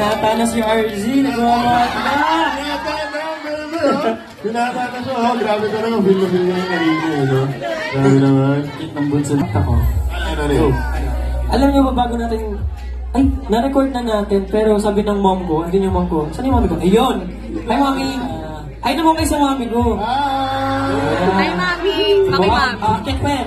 Binata na si RZ, nagwawat na! Binata na siya, oh. Grabe ka naman, feel na feel na yung kanina, no? Grabe naman. Kit ng bunso na ako. Ano rin? Alam niyo ba, bago natin, ay, na-record na natin, pero sabi ng mom ko, hindi yung mom ko, saan yung mami ko? Ayun! Ay, mami! Ay naman kayo sa mami ko! Hi! Hi, Mami! Mami, Mami! Kit pa yan,